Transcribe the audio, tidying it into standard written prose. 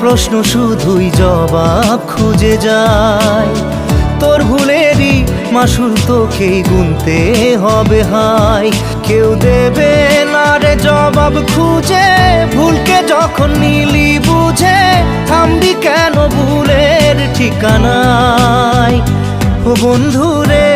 প্রশ্ন শুধুই জবাব খুঁজে যায়। তোর ভুলেরই মাসুল তোকেই গুনতে হবে হায়। কেউ দেবে না রে জবাব খুঁজে, ভুলকে যখন নিলি বুঝে থামবি কেন ভুলের ঠিকানায়। ও বন্ধু রে